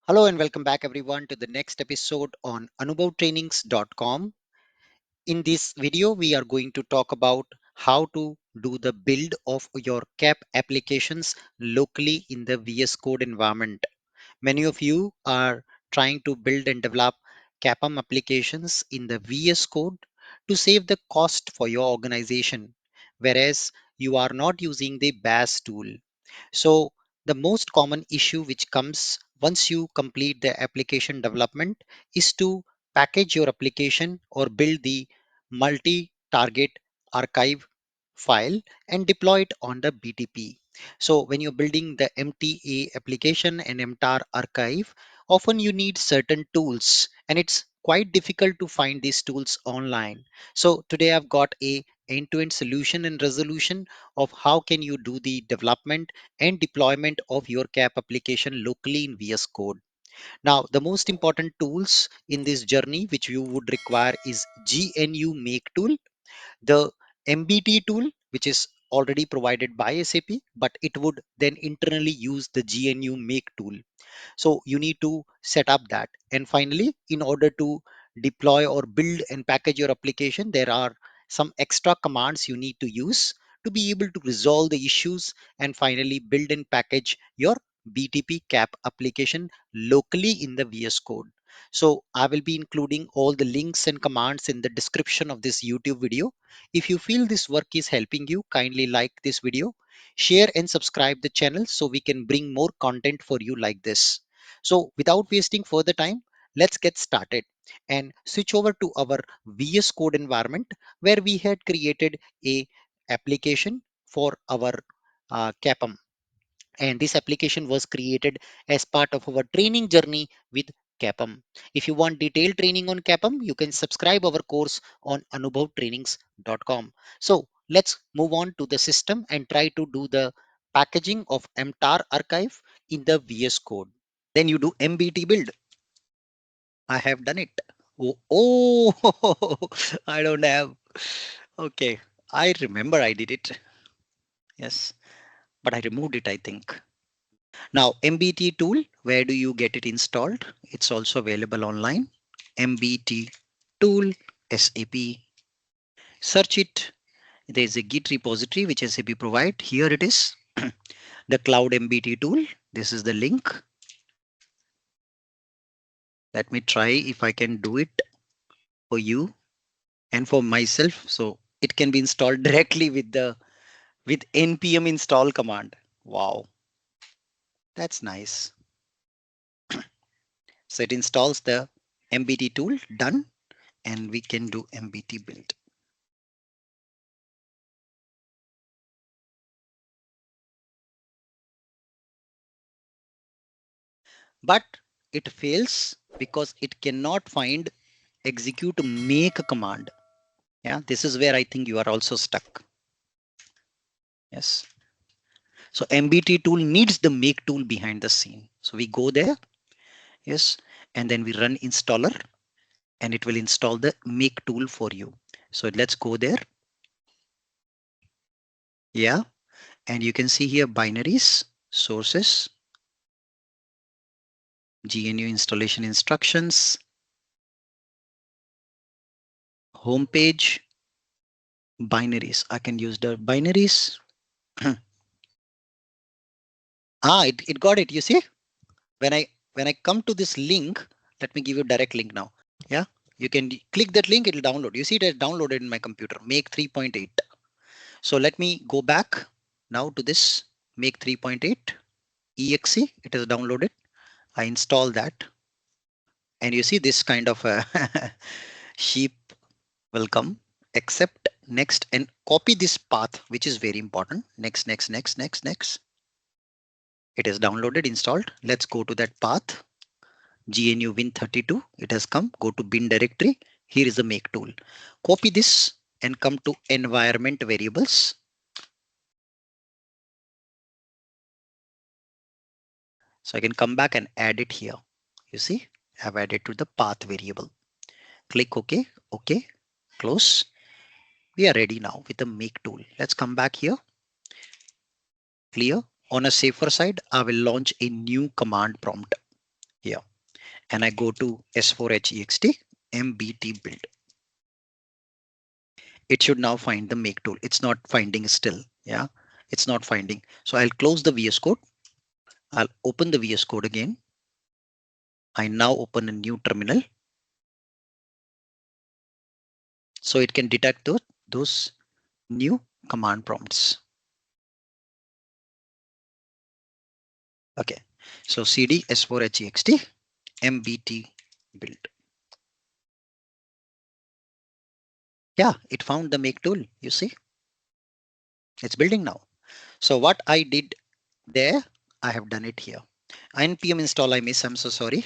Hello and welcome back everyone to the next episode on anubhavtrainings.com. In this video, we are going to talk about how to do the build of your CAP applications locally in the VS Code environment. Many of you are trying to build and develop CAPM applications in the VS Code to save the cost for your organization, whereas you are not using the BAS tool. So the most common issue which comes once you complete the application development is to package your application or build the multi-target archive file and deploy it on the BTP. So when you're building the MTA application and MTAR archive, often you need certain tools and it's quite difficult to find these tools online. So today I've got a end-to-end solution and resolution of how can you do the development and deployment of your CAP application locally in VS Code. Now, the most important tools in this journey which you would require is GNU Make tool, the MBT tool, which is already provided by SAP, but it would then internally use the GNU Make tool. So you need to set up that. And finally, in order to deploy or build and package your application, there are some extra commands you need to use to be able to resolve the issues and finally build and package your BTP CAP application locally in the VS Code. So I will be including all the links and commands in the description of this YouTube video. If you feel this work is helping you, kindly like this video, share and subscribe the channel so we can bring more content for you like this. So without wasting further time, let's get started and switch over to our VS Code environment where we had created a application for our CAPM. And this application was created as part of our training journey with CAPM. If you want detailed training on CAPM, you can subscribe our course on anubhavtrainings.com. So let's move on to the system and try to do the packaging of MTAR archive in the VS Code. Then you do MBT build. I have done it. Oh, I don't have. Okay. I remember I did it. Yes. But I removed it, I think. Now, MBT tool, where do you get it installed? It's also available online. MBT tool, SAP. Search it. There's a Git repository which SAP provide. Here it is. The cloud MBT tool. This is the link. Let me try if I can do it for you and for myself. So it can be installed directly with npm install command. Wow, that's nice. So it installs the MBT tool, done, and we can do MBT build. But it fails because it cannot find execute make command. Yeah, this is where I think you are also stuck. Yes. So MBT tool needs the make tool behind the scene. So we go there. Yes. And then we run installer and it will install the make tool for you. So let's go there. Yeah. And you can see here binaries, sources, GNU installation instructions, home page, binaries. I can use the binaries. It got it. You see, when I come to this link, let me give you a direct link now. Yeah, you can click that link, it'll download. You see it has downloaded in my computer, make 3.8. So let me go back now to this make 3.8 exe. It is downloaded. I install that. And you see this kind of a sheep will come, accept, next, and copy this path, which is very important. Next, next, next, next, next. It is downloaded, installed. Let's go to that path. GNU Win32. It has come. Go to bin directory. Here is the make tool. Copy this and come to environment variables. So I can come back and add it here. You see, I've added to the path variable. Click OK, OK, close. We are ready now with the make tool. Let's come back here. Clear. On a safer side, I will launch a new command prompt. here, and I go to S4HEXT MBT build. It should now find the make tool. It's not finding still. Yeah, it's not finding. So I'll close the VS Code. I'll open the VS Code again. I now open a new terminal. So it can detect those new command prompts. Okay, so cd s4hext mbt build. Yeah, it found the make tool. You see, it's building now. So what I did there, I have done it here. npm install I miss, I'm so sorry.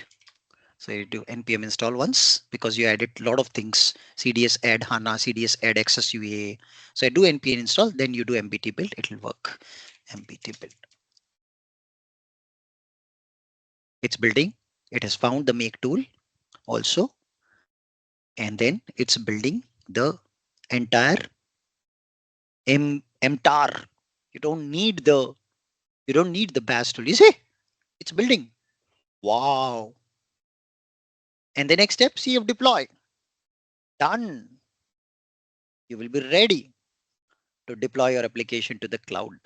So you do npm install once because you added a lot of things. CDS add HANA, CDS add access UA. So I do npm install, then you do mbt build, it will work. mbt build. It's building. It has found the make tool also. And then it's building the entire mtar. You don't need the bash tool. You see, it's building. Wow. And the next step, CF deploy. Done. You will be ready to deploy your application to the cloud.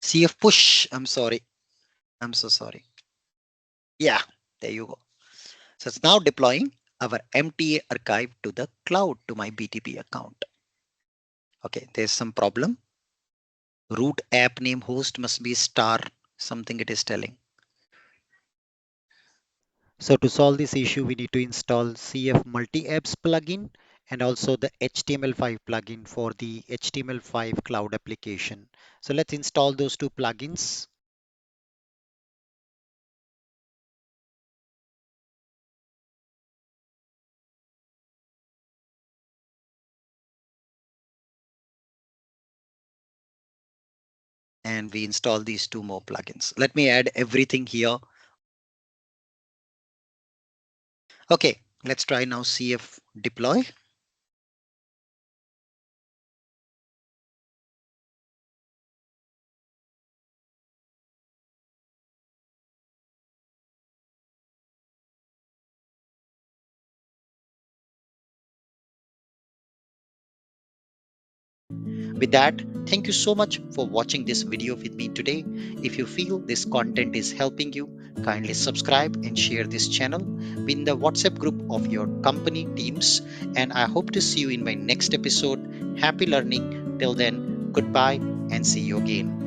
CF push. I'm sorry. I'm so sorry. Yeah, there you go. So it's now deploying our MTA archive to the cloud to my BTP account. Okay, there's some problem. Root app name host must be star something it is telling. So to solve this issue, we need to install CF multiapps plugin and also the HTML5 plugin for the HTML5 cloud application. So let's install those two plugins. And we install these two more plugins. Let me add everything here. Okay, let's try now CF deploy. With that, thank you so much for watching this video with me today. If you feel this content is helping you, kindly subscribe and share this channel in the WhatsApp group of your company teams. And I hope to see you in my next episode. Happy learning. Till then, goodbye and see you again.